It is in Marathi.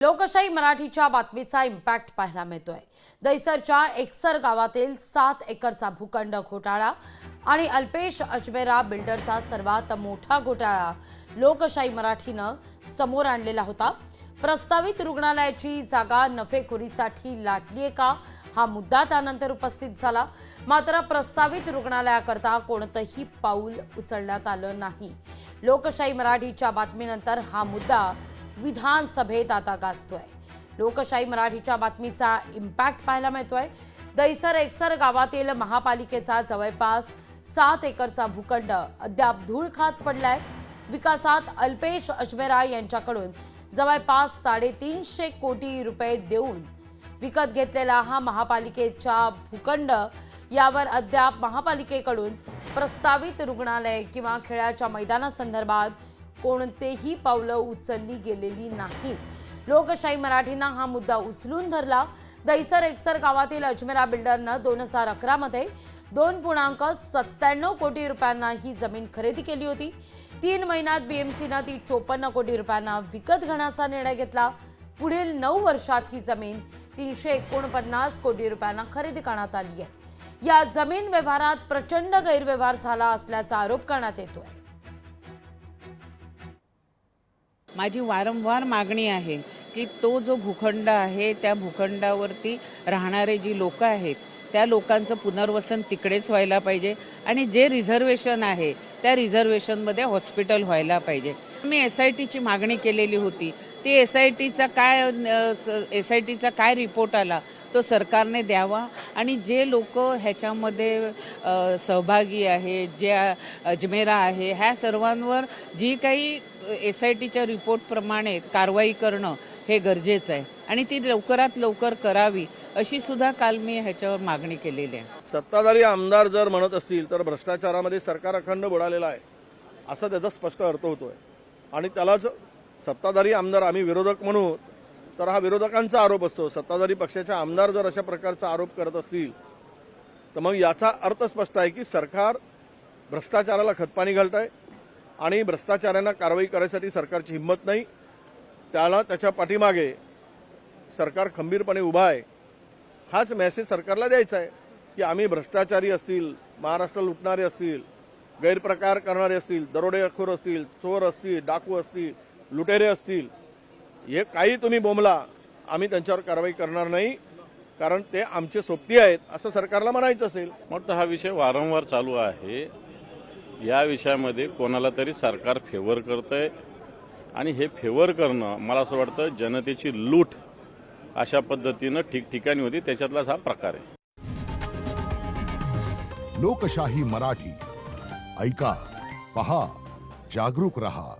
लोकशाही मराठीच्या बातमीचा इम्पॅक्ट पाहायला मिळतोय। दहिसरच्या एकसर गावातील 7 एकरचा भूखंड घोटाळा आणि अल्पेश अजमेरा बिल्डरचा सर्वात मोठा घोटाळा लोकशाही मराठीनं समोर आणलेला होता। प्रस्तावित रुग्णालयाची जागा नफेखोरीसाठी लाटलीये का हा मुद्दा त्यानंतर उपस्थित झाला। मात्र प्रस्तावित रुग्णालयाकरता कोणतंही पाऊल उचलण्यात आलं नाही। लोकशाही मराठीच्या बातमीनंतर हा मुद्दा विधानसभेत आता गाजतोय। लोकशाही मराठीच्या बातमीचा इम्पॅक्ट पाहायला मिळतोय। दहिसर एकसर गावातील महापालिकेचा जवळपास 7 एकरचा भूखंड अद्याप धूळ खात पडलाय। विकासात अल्पेश अजमेरा यांच्याकडून जवळपास 350 कोटी रुपये देऊन विकत घेतलेला हा महापालिकेचा भूखंड यावर अद्याप महापालिकेकडून प्रस्तावित रुग्णालय किंवा खेळाच्या मैदानासंदर्भात कोणतेही पावलं उचलली गेलेली नाहीत। लोकशाही मराठीनं हा मुद्दा उचलून धरला। दहिसर एकसर गावातील अजमेरा बिल्डरनं 2011 मध्ये 2.97 कोटी रुपयांना ही जमीन खरेदी केली होती। 3 महिन्यात बीएमसीनं ती 54 कोटी रुपयांना विकत घेण्याचा निर्णय घेतला। पुढील 9 वर्षात ही जमीन 349 कोटी रुपयांना खरेदी करण्यात आली आहे। या जमीन व्यवहारात प्रचंड गैरव्यवहार झाला असल्याचा आरोप करण्यात येतोय। माझी वारंवार मागणी आहे की तो जो भूखंड आहे त्या भूखंडावरती राहणारे जी लोक आहेत त्या लोकांचं पुनर्वसन तिकडेच व्हायला पाहिजे आणि जे रिझर्वेशन आहे त्या रिझर्वेशनमध्ये हॉस्पिटल व्हायला पाहिजे। मी SITची मागणी केलेली होती। ती SITचा काय रिपोर्ट आला तो सरकारने द्यावा आणि जे लोक ह्याच्यामध्ये सहभागी आहे, जे अजमेरा आहे, ह्या सर्वांवर जी काही SITच्या रिपोर्टप्रमाणे कारवाई करणं हे गरजेचं आहे आणि ती लवकरात लवकर करावी अशी सुद्धा काल मी ह्याच्यावर मागणी केलेली आहे। सत्ताधारी आमदार जर म्हणत असतील तर भ्रष्टाचारामध्ये सरकार अखंड बुडालेला आहे असा त्याचा स्पष्ट अर्थ होतोय आणि त्यालाच सत्ताधारी आमदार आम्ही विरोधक म्हणू तर हा विरोधकांचा आरोप असतो। सत्ताधारी पक्षाचे आमदार जर अशा प्रकारचा आरोप करत असतील तर मग याचा अर्थ स्पष्ट आहे की सरकार भ्रष्टाचाराला खतपाणी घालत आहे आणि भ्रष्टाचारांना कारवाई करण्यासाठी सरकारची हिंमत नाही। त्याच्या पाठीमागे सरकार खंबीरपणे उभा आहे। हाच मेसेज सरकारला द्यायचा आहे की आम्ही भ्रष्टाचारी असतील, महाराष्ट्र लुटणारे असतील, गैरप्रकार करणारे असतील, दरोडेखोर असतील, चोर असतील, डाकू असतील, लुटेरे असतील, हे काही तुम्ही बोंबला आम्ही त्यांच्यावर कारवाई करणार नाही कारण ते आमचे सोबती आहेत असं सरकारला म्हणायचं असेल। मग हा विषय वारंवार चालू आहे। या विषयामध्ये कोणाला तरी सरकार फेवर करतंय आणि हे फेवर करणं मला असं वाटतं जनतेची लूट अशा पद्धतीनं ठिकठिकाणी होती, त्याच्यातलाच हा प्रकार आहे। लोकशाही मराठी ऐका, पहा, जागरूक रहा।